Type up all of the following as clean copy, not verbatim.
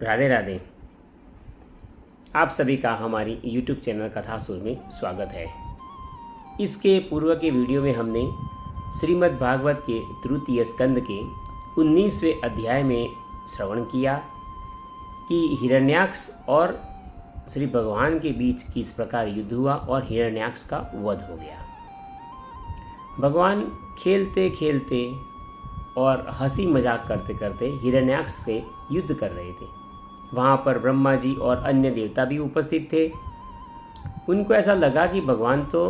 राधे राधे। आप सभी का हमारी YouTube चैनल कथासुर में स्वागत है। इसके पूर्व के वीडियो में हमने श्रीमद् भागवत के तृतीय स्कंद के 19वें अध्याय में श्रवण किया कि हिरण्याक्ष और श्री भगवान के बीच किस प्रकार युद्ध हुआ और हिरण्याक्ष का वध हो गया। भगवान खेलते खेलते और हंसी मजाक करते करते हिरण्याक्ष से युद्ध कर रहे थे। वहाँ पर ब्रह्मा जी और अन्य देवता भी उपस्थित थे। उनको ऐसा लगा कि भगवान तो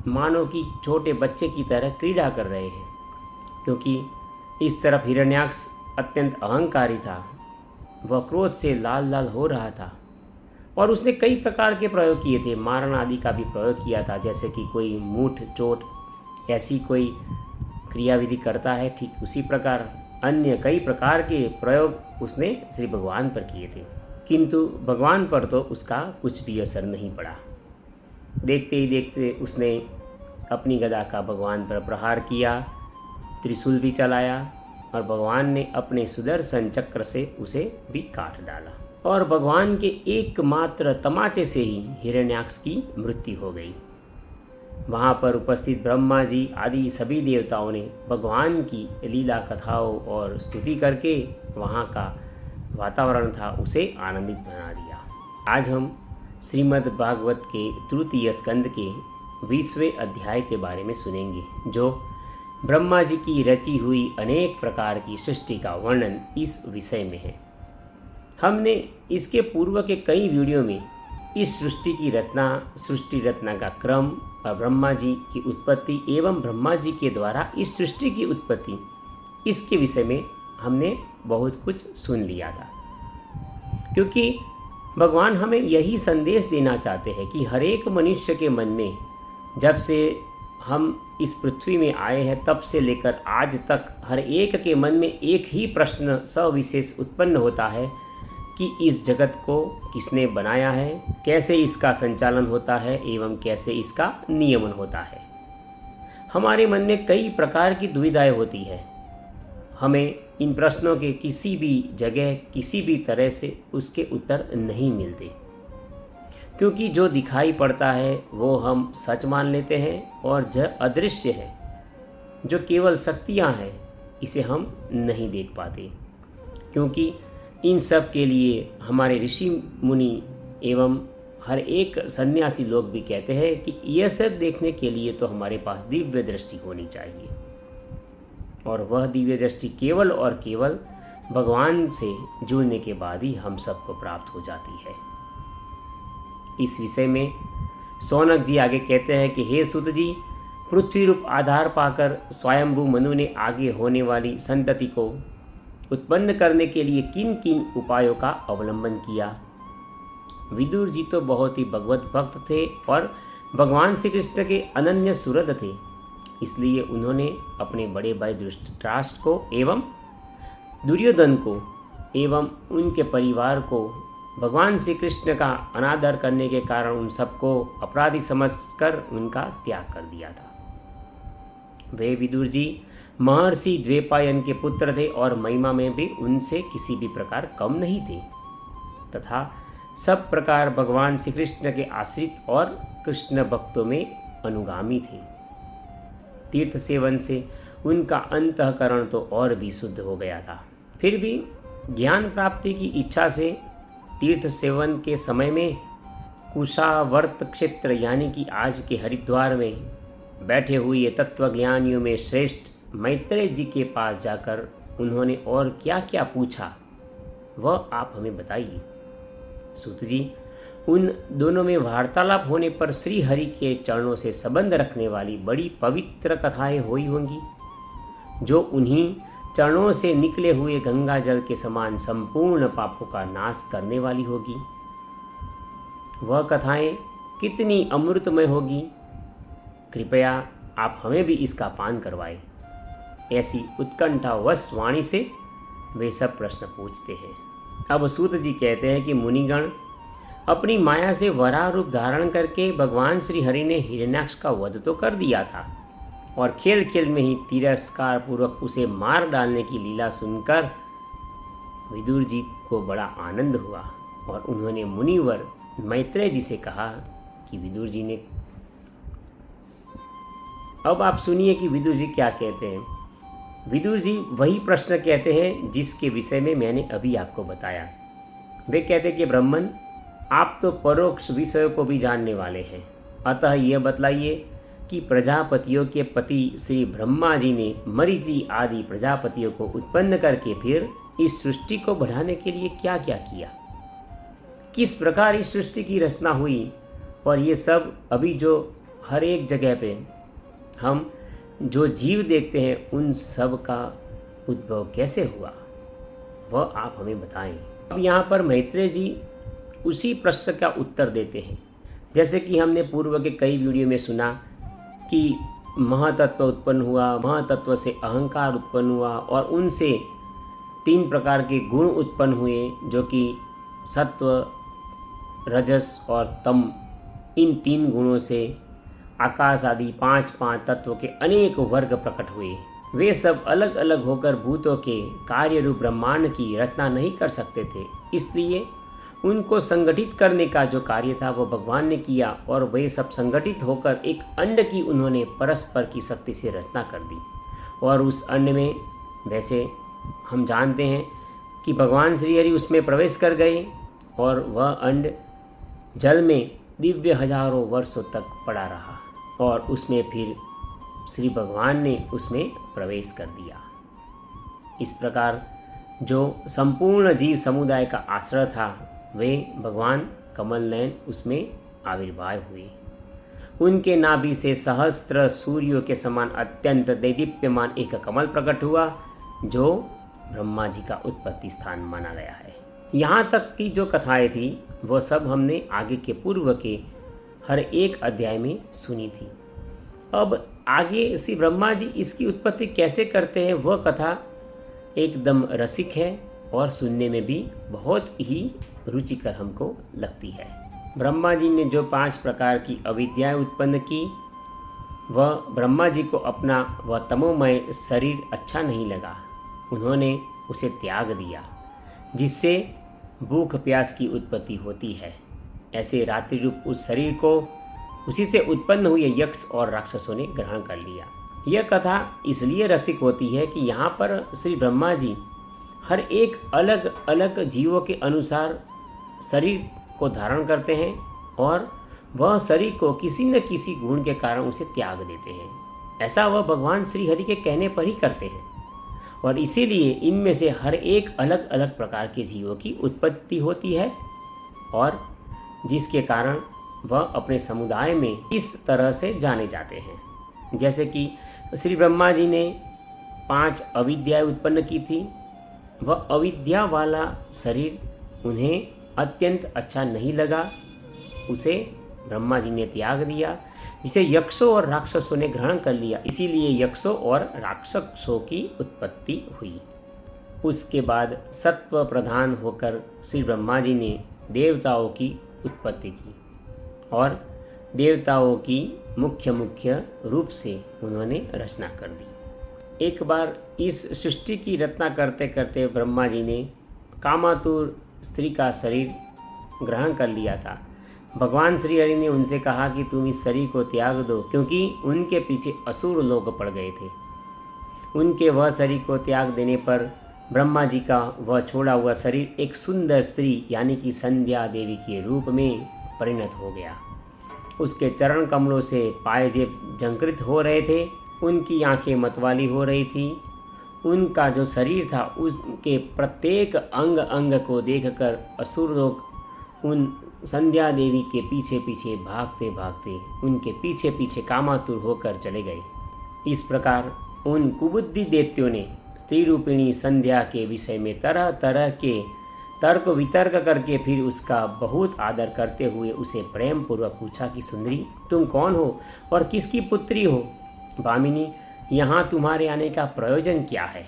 मानो कि छोटे बच्चे की तरह क्रीड़ा कर रहे हैं, क्योंकि इस तरफ हिरण्याक्ष अत्यंत अहंकारी था। वह क्रोध से लाल लाल हो रहा था और उसने कई प्रकार के प्रयोग किए थे। मारण आदि का भी प्रयोग किया था, जैसे कि कोई मूठ चोट ऐसी कोई क्रियाविधि करता है, ठीक उसी प्रकार अन्य कई प्रकार के प्रयोग उसने श्री भगवान पर किए थे, किंतु भगवान पर तो उसका कुछ भी असर नहीं पड़ा। देखते ही देखते उसने अपनी गदा का भगवान पर प्रहार किया, त्रिशूल भी चलाया और भगवान ने अपने सुदर्शन चक्र से उसे भी काट डाला और भगवान के एकमात्र तमाचे से ही हिरण्याक्ष की मृत्यु हो गई। वहाँ पर उपस्थित ब्रह्मा जी आदि सभी देवताओं ने भगवान की लीला कथाओं और स्तुति करके वहाँ का वातावरण था उसे आनंदित बना दिया। आज हम श्रीमद् भागवत के तृतीय स्कंद के 20वें अध्याय के बारे में सुनेंगे, जो ब्रह्मा जी की रची हुई अनेक प्रकार की सृष्टि का वर्णन इस विषय में है। हमने इसके पूर्व के कई वीडियो में इस सृष्टि रचना का क्रम और ब्रह्मा जी की उत्पत्ति एवं ब्रह्मा जी के द्वारा इस सृष्टि की उत्पत्ति, इसके विषय में हमने बहुत कुछ सुन लिया था। क्योंकि भगवान हमें यही संदेश देना चाहते हैं कि हर एक मनुष्य के मन में, जब से हम इस पृथ्वी में आए हैं तब से लेकर आज तक, हर एक के मन में एक ही प्रश्न सविशेष उत्पन्न होता है कि इस जगत को किसने बनाया है, कैसे इसका संचालन होता है एवं कैसे इसका नियमन होता है। हमारे मन में कई प्रकार की दुविधाएं होती है। हमें इन प्रश्नों के किसी भी जगह किसी भी तरह से उसके उत्तर नहीं मिलते, क्योंकि जो दिखाई पड़ता है वो हम सच मान लेते हैं और जो अदृश्य है, जो केवल शक्तियाँ हैं, इसे हम नहीं देख पाते। क्योंकि इन सब के लिए हमारे ऋषि मुनि एवं हर एक सन्यासी लोग भी कहते हैं कि यह सब देखने के लिए तो हमारे पास दिव्य दृष्टि होनी चाहिए, और वह दिव्य दृष्टि केवल और केवल भगवान से जुड़ने के बाद ही हम सबको प्राप्त हो जाती है। इस विषय में शौनक जी आगे कहते हैं कि हे सुत जी, पृथ्वी रूप आधार पाकर स्वयंभू मनु ने आगे होने वाली संतति को उत्पन्न करने के लिए किन किन उपायों का अवलंबन किया। विदुर जी तो बहुत ही भगवत भक्त थे और भगवान श्री कृष्ण के अनन्य सुहृद थे, इसलिए उन्होंने अपने बड़े भाई धृतराष्ट्र को एवं दुर्योधन को एवं उनके परिवार को भगवान श्री कृष्ण का अनादर करने के कारण उन सबको अपराधी समझकर उनका त्याग कर दिया था। वे विदुर जी महर्षि द्वैपायन के पुत्र थे और महिमा में भी उनसे किसी भी प्रकार कम नहीं थे, तथा सब प्रकार भगवान श्री कृष्ण के आश्रित और कृष्ण भक्तों में अनुगामी थे। तीर्थ सेवन से उनका अंतःकरण तो और भी शुद्ध हो गया था। फिर भी ज्ञान प्राप्ति की इच्छा से तीर्थ सेवन के समय में कुशावर्त क्षेत्र यानी कि आज के हरिद्वार में बैठे हुए तत्वज्ञानियों में श्रेष्ठ मैत्रेय जी के पास जाकर उन्होंने और क्या क्या पूछा, वह आप हमें बताइए। सूत जी, उन दोनों में वार्तालाप होने पर श्री हरि के चरणों से संबंध रखने वाली बड़ी पवित्र कथाएं हुई होंगी, जो उन्हीं चरणों से निकले हुए गंगा जल के समान संपूर्ण पापों का नाश करने वाली होगी। वह कथाएं कितनी अमृतमय होगी, कृपया आप हमें भी इसका पान करवाएं। ऐसी उत्कंठावश वाणी से वे सब प्रश्न पूछते हैं। अब सूत जी कहते हैं कि मुनिगण, अपनी माया से वराह रूप धारण करके भगवान श्री हरि ने हिरण्याक्ष का वध तो कर दिया था, और खेल खेल में ही तिरस्कार पूर्वक उसे मार डालने की लीला सुनकर विदुर जी को बड़ा आनंद हुआ और उन्होंने मुनिवर मैत्रेय जी से कहा कि विदुर जी ने, अब आप सुनिए कि विदुर जी क्या कहते हैं। विदुर जी वही प्रश्न कहते हैं जिसके विषय में मैंने अभी आपको बताया। वे कहते हैं कि ब्राह्मण, आप तो परोक्ष विषयों को भी जानने वाले हैं, अतः यह बतलाइए कि प्रजापतियों के पति श्री ब्रह्मा जी ने मरीचि आदि प्रजापतियों को उत्पन्न करके फिर इस सृष्टि को बढ़ाने के लिए क्या क्या किया, किस प्रकार इस सृष्टि की रचना हुई, और ये सब अभी जो हर एक जगह पे हम जो जीव देखते हैं उन सब का उद्भव कैसे हुआ, वह आप हमें बताएं। अब यहाँ पर मैत्रेय जी उसी प्रश्न का उत्तर देते हैं। जैसे कि हमने पूर्व के कई वीडियो में सुना कि महातत्व उत्पन्न हुआ, महातत्व से अहंकार उत्पन्न हुआ और उनसे 3 प्रकार के गुण उत्पन्न हुए, जो कि सत्व, रजस और तम। इन 3 गुणों से आकाश आदि 5 तत्वों के अनेक वर्ग प्रकट हुए। वे सब अलग अलग होकर भूतों के कार्य रूप ब्रह्मांड की रचना नहीं कर सकते थे, इसलिए उनको संगठित करने का जो कार्य था वो भगवान ने किया, और वे सब संगठित होकर एक अंड की उन्होंने परस्पर की शक्ति से रचना कर दी। और उस अंड में, वैसे हम जानते हैं कि भगवान श्री हरि उसमें प्रवेश कर गए और वह अंड जल में दिव्य हजारों वर्षों तक पड़ा रहा, और उसमें फिर श्री भगवान ने उसमें प्रवेश कर दिया। इस प्रकार जो संपूर्ण जीव समुदाय का आश्रय था, वे भगवान कमल नयन उसमें आविर्भाव हुए। उनके नाभि से सहस्त्र सूर्यों के समान अत्यंत दैदीप्यमान एक कमल प्रकट हुआ, जो ब्रह्मा जी का उत्पत्ति स्थान माना गया है। यहाँ तक की जो कथाएं थी वह सब हमने आगे के पूर्व के हर एक अध्याय में सुनी थी। अब आगे श्री ब्रह्मा जी इसकी उत्पत्ति कैसे करते हैं, वह कथा एकदम रसिक है और सुनने में भी बहुत ही रुचिकर हमको लगती है। ब्रह्मा जी ने जो 5 प्रकार की अविद्याएं उत्पन्न की, वह ब्रह्मा जी को अपना वह तमोमय शरीर अच्छा नहीं लगा। उन्होंने उसे त्याग दिया, जिससे भूख प्यास की उत्पत्ति होती है। ऐसे रात्रि रूप उस शरीर को उसी से उत्पन्न हुए यक्ष और राक्षसों ने ग्रहण कर लिया। यह कथा इसलिए रसिक होती है कि यहाँ पर श्री ब्रह्मा जी हर एक अलग अलग जीवों के अनुसार शरीर को धारण करते हैं, और वह शरीर को किसी न किसी गुण के कारण उसे त्याग देते हैं। ऐसा वह भगवान श्री हरि के कहने पर ही करते हैं, और इसीलिए इनमें से हर एक अलग अलग प्रकार के जीवों की उत्पत्ति होती है, और जिसके कारण वह अपने समुदाय में इस तरह से जाने जाते हैं। जैसे कि श्री ब्रह्मा जी ने 5 अविद्याएं उत्पन्न की थी। वह अविद्या वाला शरीर उन्हें अत्यंत अच्छा नहीं लगा, उसे ब्रह्मा जी ने त्याग दिया, जिसे यक्षों और राक्षसों ने ग्रहण कर लिया। इसीलिए यक्षों और राक्षसों की उत्पत्ति हुई। उसके बाद सत्व प्रधान होकर श्री ब्रह्मा जी ने देवताओं की उत्पत्ति की, और देवताओं की मुख्य रूप से उन्होंने रचना कर दी। एक बार इस सृष्टि की रचना करते करते ब्रह्मा जी ने कामातुर स्त्री का शरीर ग्रहण कर लिया था। भगवान श्री हरि ने उनसे कहा कि तुम इस शरीर को त्याग दो, क्योंकि उनके पीछे असुर लोग पड़ गए थे। उनके वह शरीर को त्याग देने पर ब्रह्मा जी का वह छोड़ा हुआ शरीर एक सुंदर स्त्री यानी कि संध्या देवी के रूप में परिणत हो गया। उसके चरण कमलों से पायजेब झंकृत हो रहे थे, उनकी आंखें मतवाली हो रही थी। उनका जो शरीर था, उसके प्रत्येक अंग अंग को देखकर असुर लोग उन संध्या देवी के पीछे पीछे भागते भागते उनके पीछे पीछे कामातुर होकर चले गए। इस प्रकार उन कुबुद्धि दैत्यों ने स्त्री रूपिणी संध्या के विषय में तरह तरह के तर्क वितर्क करके फिर उसका बहुत आदर करते हुए उसे प्रेम पूर्वक पूछा कि सुंदरी, तुम कौन हो और किसकी पुत्री हो? भामिनी, यहाँ तुम्हारे आने का प्रयोजन क्या है?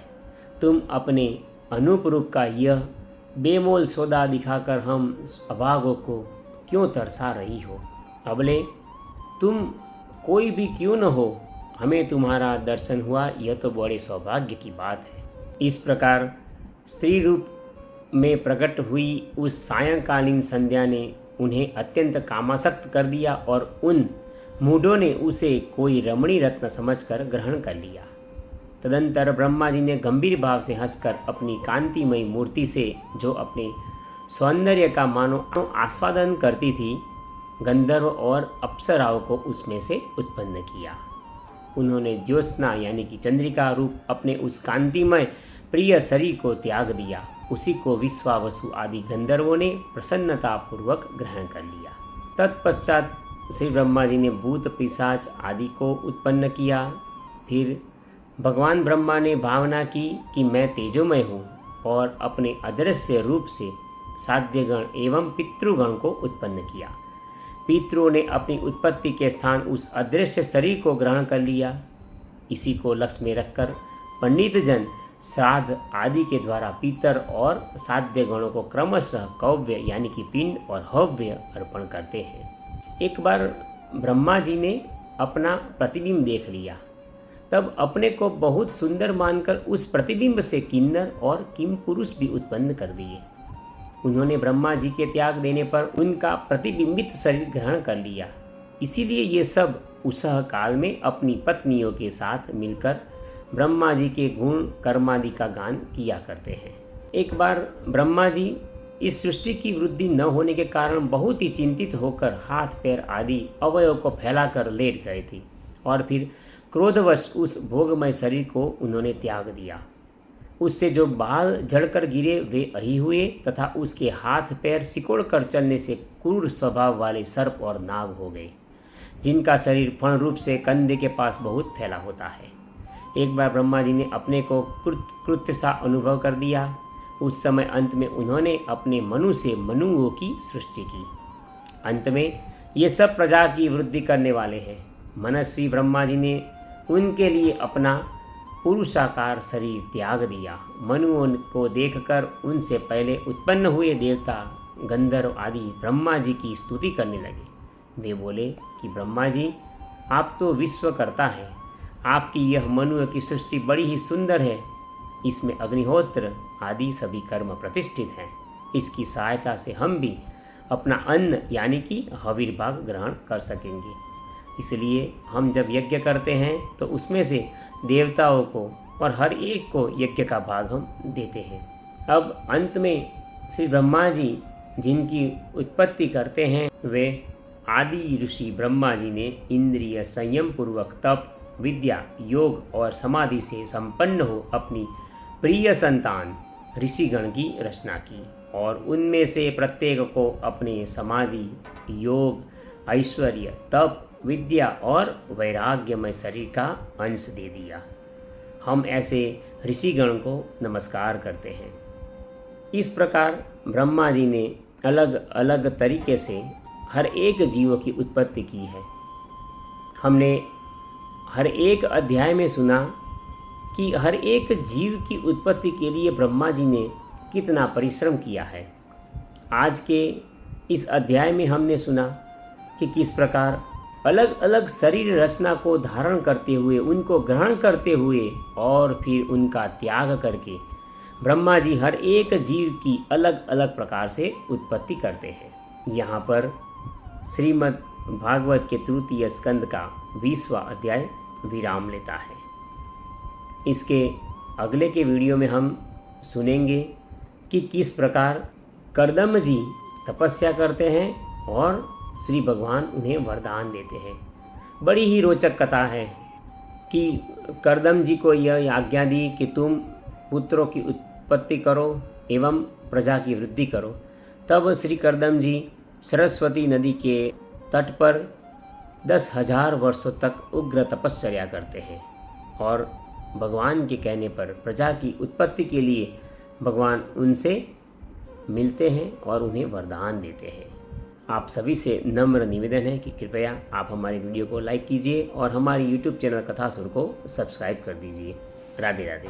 तुम अपने अनूप रूप का यह बेमोल सौदा दिखाकर हम अभागों को क्यों तरसा रही हो? अबले तुम कोई भी क्यों न हो, हमें तुम्हारा दर्शन हुआ, यह तो बड़े सौभाग्य की बात है। इस प्रकार स्त्री रूप में प्रकट हुई उस सायंकालीन संध्या ने उन्हें अत्यंत कामासक्त कर दिया और उन मूढ़ों ने उसे कोई रमणी रत्न समझकर ग्रहण कर लिया। तदंतर ब्रह्मा जी ने गंभीर भाव से हंसकर अपनी कांतिमयी मूर्ति से, जो अपने सौंदर्य का मानो आस्वादन करती थी, गंधर्व और अप्सराओं को उसमें से उत्पन्न किया। उन्होंने ज्योत्सना यानी कि चंद्रिका रूप अपने उस कांतिमय प्रिय शरीर को त्याग दिया। उसी को विश्वावसु आदि गंधर्वों ने प्रसन्नतापूर्वक ग्रहण कर लिया। तत्पश्चात श्री ब्रह्मा जी ने भूत पिशाच आदि को उत्पन्न किया। फिर भगवान ब्रह्मा ने भावना की कि मैं तेजोमय हूँ और अपने अदृश्य रूप से साध्यगण एवं पितृगण को उत्पन्न किया। पितरों ने अपनी उत्पत्ति के स्थान उस अदृश्य शरीर को ग्रहण कर लिया। इसी को लक्ष्य में रखकर पंडित जन श्राद्ध आदि के द्वारा पितर और साध्य गणों को क्रमशः कव्य यानी कि पिंड और हव्य अर्पण करते हैं। एक बार ब्रह्मा जी ने अपना प्रतिबिंब देख लिया, तब अपने को बहुत सुंदर मानकर उस प्रतिबिंब से किन्नर और किम पुरुष भी उत्पन्न कर दिए। उन्होंने ब्रह्मा जी के त्याग देने पर उनका प्रतिबिंबित शरीर ग्रहण कर लिया। इसीलिए ये सब उषः काल में अपनी पत्नियों के साथ मिलकर ब्रह्मा जी के गुण कर्मादि का गान किया करते हैं। एक बार ब्रह्मा जी इस सृष्टि की वृद्धि न होने के कारण बहुत ही चिंतित होकर हाथ पैर आदि अवयव को फैलाकर लेट गए थे और फिर क्रोधवश उस भोगमय शरीर को उन्होंने त्याग दिया। उससे जो बाल झड़कर गिरे वे अही हुए तथा उसके हाथ पैर सिकोड़ कर चलने से क्रूर स्वभाव वाले सर्प और नाग हो गए, जिनका शरीर फण रूप से कंधे के पास बहुत फैला होता है। एक बार ब्रह्मा जी ने अपने को कृत्य सा अनुभव कर दिया। उस समय अंत में उन्होंने अपने मनु से मनुओं की सृष्टि की। अंत में ये सब प्रजा की वृद्धि करने वाले हैं। मनस्वी ब्रह्मा जी ने उनके लिए अपना पुरुषाकार शरीर त्याग दिया। मनुओं को देखकर उनसे पहले उत्पन्न हुए देवता गंधर्व आदि ब्रह्मा जी की स्तुति करने लगे। वे बोले कि ब्रह्मा जी, आप तो विश्वकर्ता हैं। आपकी यह मनुओं की सृष्टि बड़ी ही सुंदर है। इसमें अग्निहोत्र आदि सभी कर्म प्रतिष्ठित हैं। इसकी सहायता से हम भी अपना अन्न यानी कि हविर्भाग ग्रहण कर सकेंगे। इसलिए हम जब यज्ञ करते हैं तो उसमें से देवताओं को और हर एक को यज्ञ का भाग हम देते हैं। अब अंत में श्री ब्रह्मा जी जिनकी उत्पत्ति करते हैं, वे आदि ऋषि ब्रह्मा जी ने इंद्रिय संयम पूर्वक तप, विद्या, योग और समाधि से संपन्न हो अपनी प्रिय संतान ऋषिगण की रचना की और उनमें से प्रत्येक को अपने समाधि, योग, ऐश्वर्य, तप, विद्या और वैराग्यमय शरीर का अंश दे दिया। हम ऐसे ऋषिगण को नमस्कार करते हैं। इस प्रकार ब्रह्मा जी ने अलग अलग तरीके से हर एक जीव की उत्पत्ति की है। हमने हर एक अध्याय में सुना कि हर एक जीव की उत्पत्ति के लिए ब्रह्मा जी ने कितना परिश्रम किया है। आज के इस अध्याय में हमने सुना कि किस प्रकार अलग अलग शरीर रचना को धारण करते हुए, उनको ग्रहण करते हुए और फिर उनका त्याग करके ब्रह्मा जी हर एक जीव की अलग अलग प्रकार से उत्पत्ति करते हैं। यहाँ पर श्रीमद् भागवत के तृतीय स्कंद का 20वां अध्याय विराम लेता है। इसके अगले के वीडियो में हम सुनेंगे कि किस प्रकार कर्दम जी तपस्या करते हैं और श्री भगवान उन्हें वरदान देते हैं। बड़ी ही रोचक कथा है कि कर्दम जी को यह आज्ञा दी कि तुम पुत्रों की उत्पत्ति करो एवं प्रजा की वृद्धि करो। तब श्री कर्दम जी सरस्वती नदी के तट पर 10,000 वर्षों तक उग्र तपश्चर्या करते हैं और भगवान के कहने पर प्रजा की उत्पत्ति के लिए भगवान उनसे मिलते हैं और उन्हें वरदान देते हैं। आप सभी से नम्र निवेदन है कि कृपया आप हमारे वीडियो को लाइक कीजिए और हमारे YouTube चैनल कथासुर को सब्सक्राइब कर दीजिए। राधे राधे।